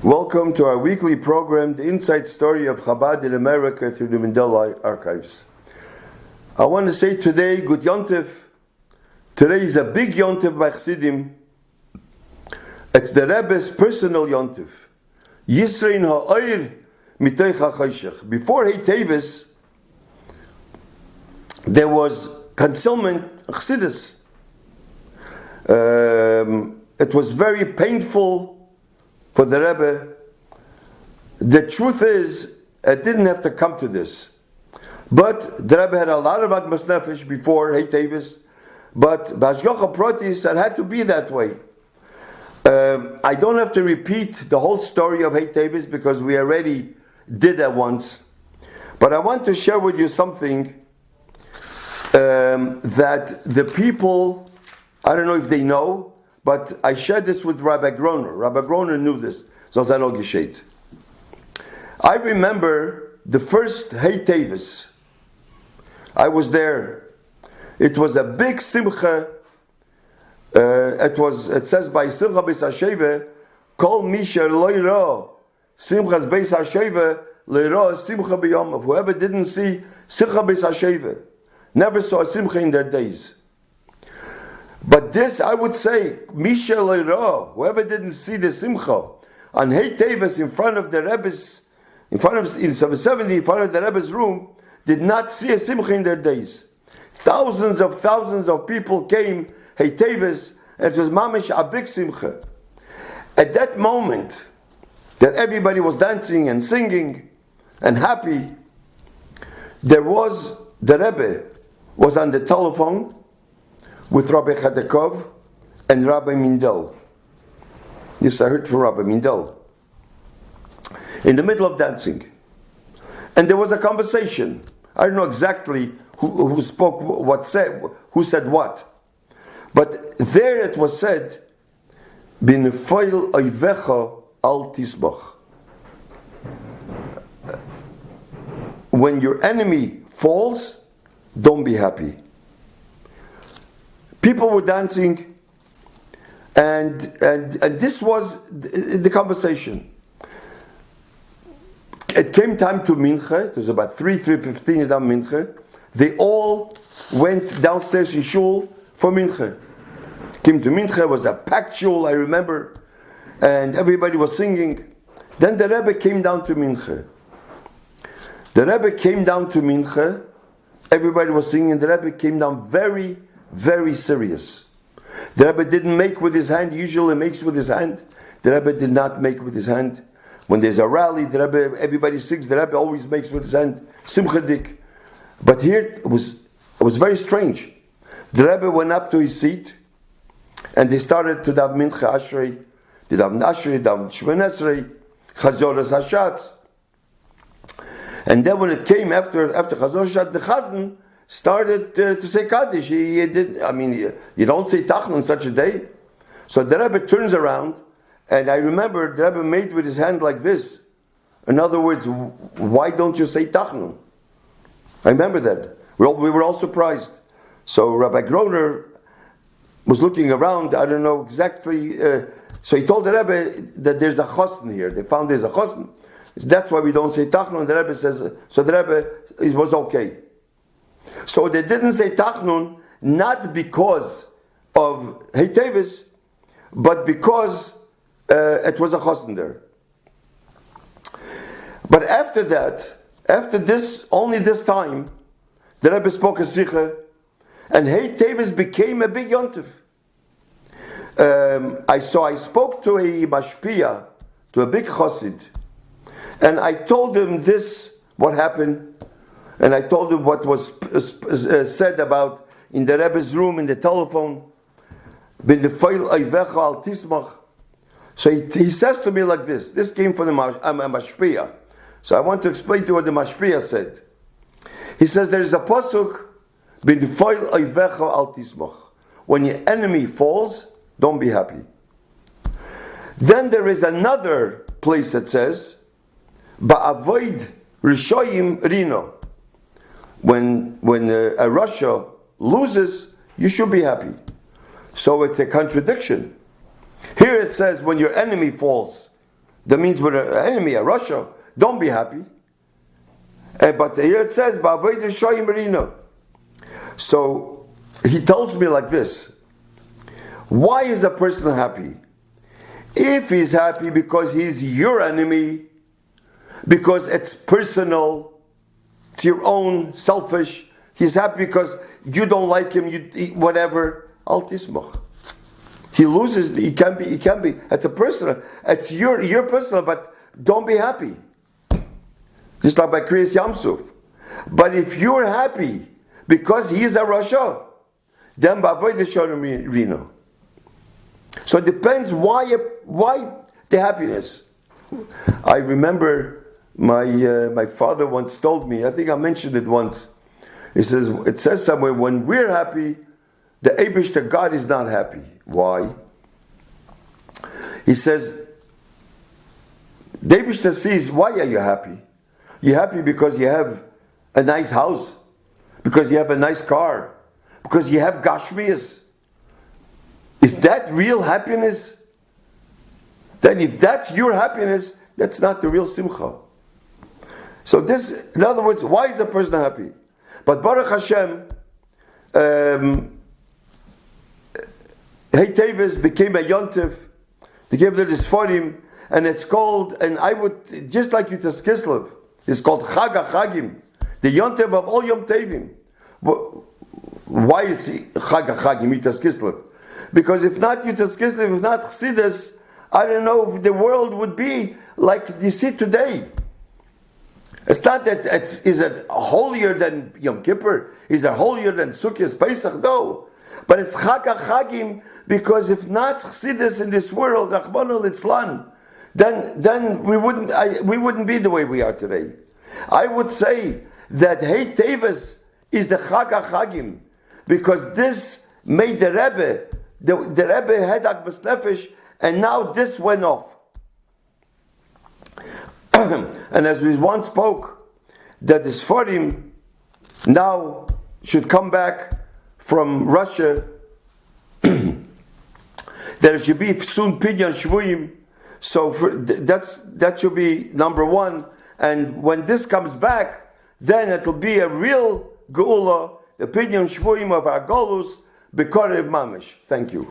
Welcome to our weekly program, The Inside Story of Chabad in America through the Mindel Archives. I want to say today, Good Yontif. Today is a big Yontif by Chassidim. It's the Rebbe's personal Yontif. Yisrein ha'oir mitoich ha'choshech. Before Hey Teves, there was concealment, Chassidus. It was very painful for the Rebbe. The truth is, it didn't have to come to this. But the Rebbe had a lot of Agmas Nefesh before Hey Teves, but B'Hashgacha Protis, it had to be that way. I don't have to repeat the whole story of Hey Teves because we already did that once. But I want to share with you something that the people, I don't know if they know, but I shared this with Rabbi Groner. Rabbi Groner knew this. I remember the first Hey Teves. I was there. It was a big simcha. It says by Simcha Beis HaSheva, Kol Misha Loira, Simchas Beis HaSheva, Loira Simcha B'Yom. Whoever didn't see Simcha Beis HaSheva, never saw a simcha in their days. But this, I would say, Misha Loira, whoever didn't see the simcha on Hey Teves in front of the Rebbe's, in 770, in front of the Rebbe's room, did not see a simcha in their days. Thousands of people came Hey Teves, and it was mamish a big simcha. At that moment, that everybody was dancing and singing and happy, the Rebbe was on the telephone with Rabbi Chadakov and Rabbi Mindel. Yes, I heard from Rabbi Mindel. In the middle of dancing. And there was a conversation. I don't know exactly who spoke, who said what. But there it was said, B'nefoil oivecha al tisbach. When your enemy falls, don't be happy. People were dancing, and this was the conversation. It came time to mincha. It was about 3:15 down mincha. They all went downstairs in shul for mincha. Came to mincha. It was a packed shul, I remember, and everybody was singing. Then the Rebbe came down to mincha. Everybody was singing. The Rebbe came down very, very serious. The Rebbe didn't make with his hand. He usually makes with his hand. The Rebbe did not make with his hand. When there's a rally, the Rebbe, everybody sings. The Rebbe always makes with his hand. Simchadik. But here it was very strange. The Rebbe went up to his seat, and they started to dav mincha ashrei, they dav ashrei, dav shmon esrei, chazoras hashatz. And then when it came after chazoras hashatz, the chazan started to say Kaddish. You don't say Tachnun on such a day. So the Rebbe turns around, and I remember the Rebbe made with his hand like this. In other words, why don't you say Tachnun? I remember that. We were all surprised. So Rabbi Groner was looking around, I don't know exactly. So he told the Rebbe that there's a chosn here. They found there's a chosn. That's why we don't say Tachnun. The Rebbe says, so the Rebbe was okay. So they didn't say Tachnun, not because of Hey Teves, but because it was a chosn there. But after that, after this, only this time, the Rebbe spoke a sicha, and Hey Teves became a big yontif. I spoke to a mashpia, to a big chassid, and I told him this, what happened, and I told him what was said about in the Rebbe's room, in the telephone. So he says to me like this. This came from the mashpia. So I want to explain to you what the mashpia said. He says there is a pasuk, when your enemy falls, don't be happy. Then there is another place that says, Ba'avoid rishoyim rino. When a Russia loses, you should be happy. So it's a contradiction. Here it says when your enemy falls, That means we're an enemy, a Russia. Don't be happy. But here it says, so he tells me like this. Why is a person happy? If he's happy because he's your enemy, because it's personal, it's your own, selfish, he's happy because you don't like him, whatever, al tismach. He loses, he can be, it's a personal, it's your personal, but don't be happy. Just like by Kriyas Yamsuf. But if you're happy because he's a Rasha, then ba'avoid the shalom rino. So it depends why the happiness. I remember my father once told me, I think I mentioned it once. It says somewhere, when we're happy, the Eibishter God is not happy. Why? He says, the Eibishter sees, why are you happy? You're happy because you have a nice house, because you have a nice car, because you have gashmias. Is that real happiness? Then if that's your happiness, that's not the real simcha. So this, in other words, why is a person happy? But Baruch Hashem, Hey Teves became a yontif. They gave it this forim, and it's called, and I would, just like Yutas Kislev, it's called Chag HaChagim, the yontif of all Yom Tevim. Why is Chag HaChagim, Yutas Kislev? Because if not Yutas Kislev, if not Chassidus, I don't know if the world would be like you see today. It's not that is it holier than Yom Kippur? Is it holier than Sukkot, Pesach? No. But it's Chag HaChagim, because if not Chassidus in this world, Rachmana litzlan, then we wouldn't be the way we are today. I would say that Hey Teves is the Chag HaChagim, because this made the Rebbe, the Rebbe had Akbas Nefesh, and now this went off. And as we once spoke, that the Sforim now should come back from Russia, there should be soon Pidyon Shvuyim, so that should be number one. And when this comes back, then it'll be a real Geula, the Pidyon Shvuyim of our Golus, B'Korev Mamish. Thank you.